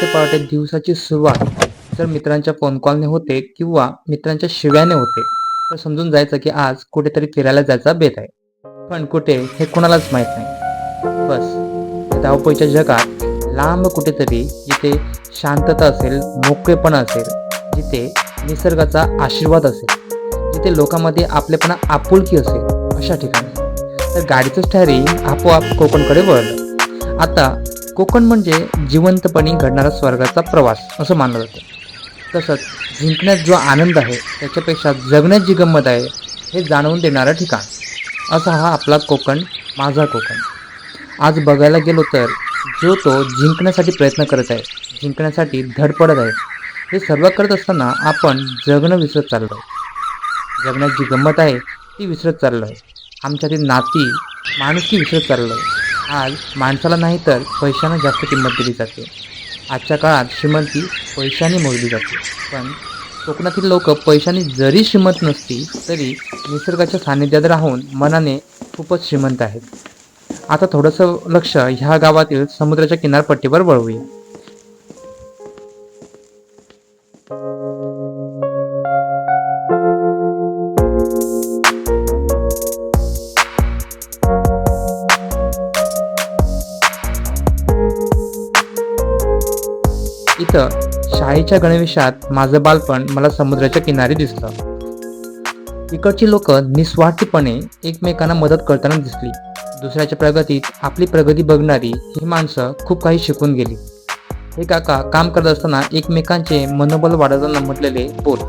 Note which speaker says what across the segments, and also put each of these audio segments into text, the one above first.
Speaker 1: पहाटे दिवसाची सुरुवात जर मित्रांच्या फोन कॉलने होते किंवा मित्रांच्या शिव्याने होते, तर समजून जायचं की आज कुठेतरी फिरायला जायचा बेत आहे. पण कुठे हे कोणालाच माहीत नाही. बस या धावपळीच्या जगात लांब कुठेतरी, जिथे शांतता असेल, मोकळेपणा असेल, जिथे निसर्गाचा आशीर्वाद असेल, जिथे लोकांमध्ये आपलेपणा, आपुलकी असेल, अशा ठिकाणी तर गाडीचं स्टायरिंग आपोआप कोकणकडे वळलं. आता कोकण म्हणजे जिवंतपणी घडणारा स्वर्गाचा प्रवास असं मानलं जातं. तसंच जिंकण्यात जो आनंद आहे त्याच्यापेक्षा जगण्यात जी गंमत आहे हे जाणवून देणारं ठिकाण, असा हा आपला कोकण, माझा कोकण. आज बघायला गेलो तर जो तो जिंकण्यासाठी प्रयत्न करत आहे, जिंकण्यासाठी धडपडत आहे, हे सर्व करत असताना आपण जगणं विसरत चाललो आहे. जगण्यात जी गंमत आहे ती विसरत चाललो आहे. आमच्यातील नाती, माणुसकी विसरत चाललो आहे. आज माणसाला नाही तर पैशानं जास्त किंमत दिली जाते. आजच्या काळात श्रीमंती पैशाने मोजली जाते. पण कोकणातील लोक पैशाने जरी श्रीमंत नसती तरी निसर्गाच्या सानिध्यात राहून मनाने खूपच श्रीमंत आहेत. आता थोडंसं लक्ष ह्या गावातील समुद्राच्या किनारपट्टीवर वळवूया. इथं शाळेच्या गणवेशात माझं बालपण मला समुद्राच्या किनारी दिसलं. इकडची लोक निस्वार्थीपणे एकमेकांना मदत करताना दिसली. दुसऱ्याच्या प्रगतीत आपली प्रगती बघणारी ही माणसं खूप काही शिकून गेली. हे काका काम करत असताना एकमेकांचे मनोबल वाढवताना म्हटलेले बोल.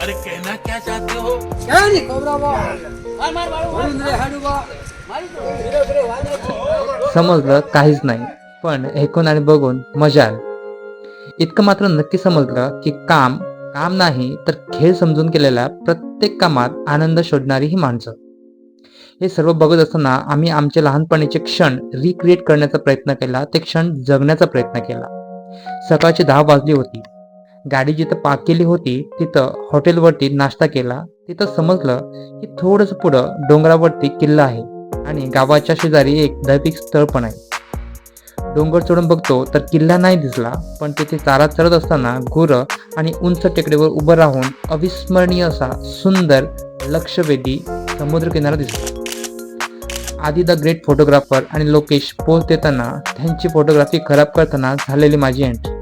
Speaker 2: अरे कहना क्या चाहते हो?
Speaker 1: समजलं काहीच नाही, पण ऐकून आणि बघून मजा आली. इतकं मात्र नक्की समजलं की काम काम नाही तर खेळ समजून केलेल्या प्रत्येक कामात आनंद शोधणारी ही माणसं. हे सर्व बघत असताना आम्ही आमचे लहानपणीचे क्षण रिक्रिएट करण्याचा प्रयत्न केला, ते क्षण जगण्याचा प्रयत्न केला. सकाळची 10 वाजली होती. गाडी जिथं पार्क केली होती तिथं हॉटेलवरती नाश्ता केला. तिथं समजलं की थोडंसं पुढं डोंगरावरती किल्ला आहे आणि गावाच्या शेजारी एक दैविक स्थळ पण आहे. डोंगर चढून बघतो तर किल्ला नाही दिसला, पण तिथे चारा चरत असताना गुरं आणि उंच टेकडीवर उभं राहून अविस्मरणीय असा सुंदर लक्षवेधी समुद्रकिनारा दिसतो. आधी द ग्रेट फोटोग्राफर आणि लोकेश पोस्ट देताना त्यांची फोटोग्राफी खराब करताना झालेली माझी एंट्री.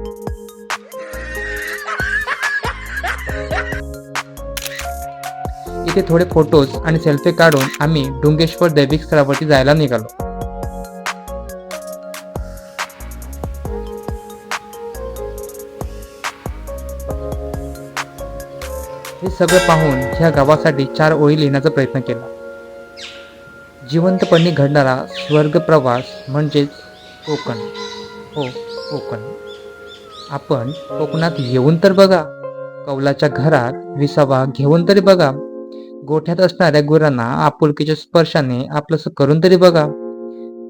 Speaker 1: इथे थोडे फोटोज आणि सेल्फी काढून आम्ही डुंगेश्वर दैविक स्थळावरती जायला निघालो. हे सगळं पाहून ह्या गावासाठी 4 ओळी लिहिण्याचा प्रयत्न केला. जिवंतपणे घडणारा स्वर्ग प्रवास म्हणजेच कोकण. हो, कोकण. आपण कोकणात येऊन तर बघा. कौलाच्या घरात विसावा घेऊन तरी बघा. गोठ्यात असणाऱ्या गुरांना आपुलकीच्या स्पर्शाने आपलंसं करून तरी बघा.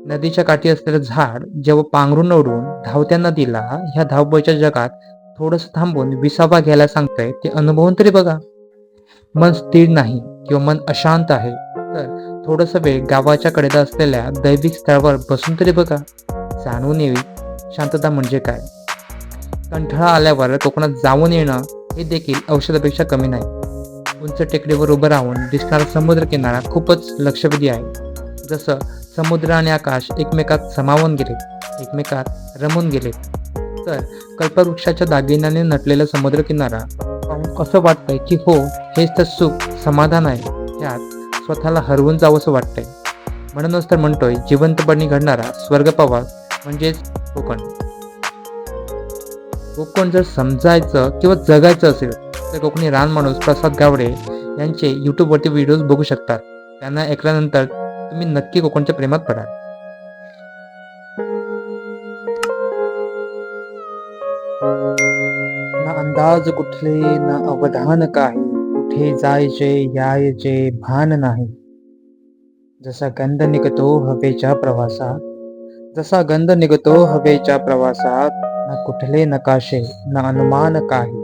Speaker 1: नदीच्या काठी असलेलं झाड जेव्हा पांघरून ओढून धावत्या नदीला ह्या धावपळीच्या जगात थोडंसं थांबून विसावा घ्यायला सांगतंय, ते अनुभवून तरी बघा. मन स्थिर नाही किंवा मन अशांत आहे तर थोडंसं वेळ गावाच्या कडेला असलेल्या दैविक स्थळावर बसून तरी बघा. जाणून येईल शांतता म्हणजे काय. कंटाळा आल्यावर कोकणात जाऊन येणं हे देखील औषधापेक्षा कमी नाही. उंच टेकडीवर उभं राहून दिसणारा समुद्रकिनारा खूपच लक्षवेधी आहे. जसं समुद्र आणि आकाश एकमेकात समावून गेले, एकमेकात रमून गेले. तर कल्पवृक्षाच्या दागिन्याने नटलेला समुद्रकिनारा पाहून असं वाटतंय की हो, हेच तर सुख, समाधान आहे. यात स्वतःला हरवून जावंसं वाटतंय. म्हणूनच तर म्हणतोय, जिवंतपणे घडणारा स्वर्ग प्रवास म्हणजेच कोकण. कोकण जर समजायचं किंवा जगायचं असेल तर कोकणी रानमाणूस प्रसाद गावडे यांचे यूट्यूबवरती व्हिडिओज बघू शकतात. त्यांना ऐकल्यानंतर तुम्ही नक्की कोकणच्या प्रेमात पडाल. ना अंदाज कुठले, ना अवधान काही, कुठे जायचे यायचे भान नाही. जसा गंध निघतो हवेच्या प्रवासात, जसा गंध निघतो हवेच्या प्रवासात, ना कुठले नकाशे, ना अनुमान काही,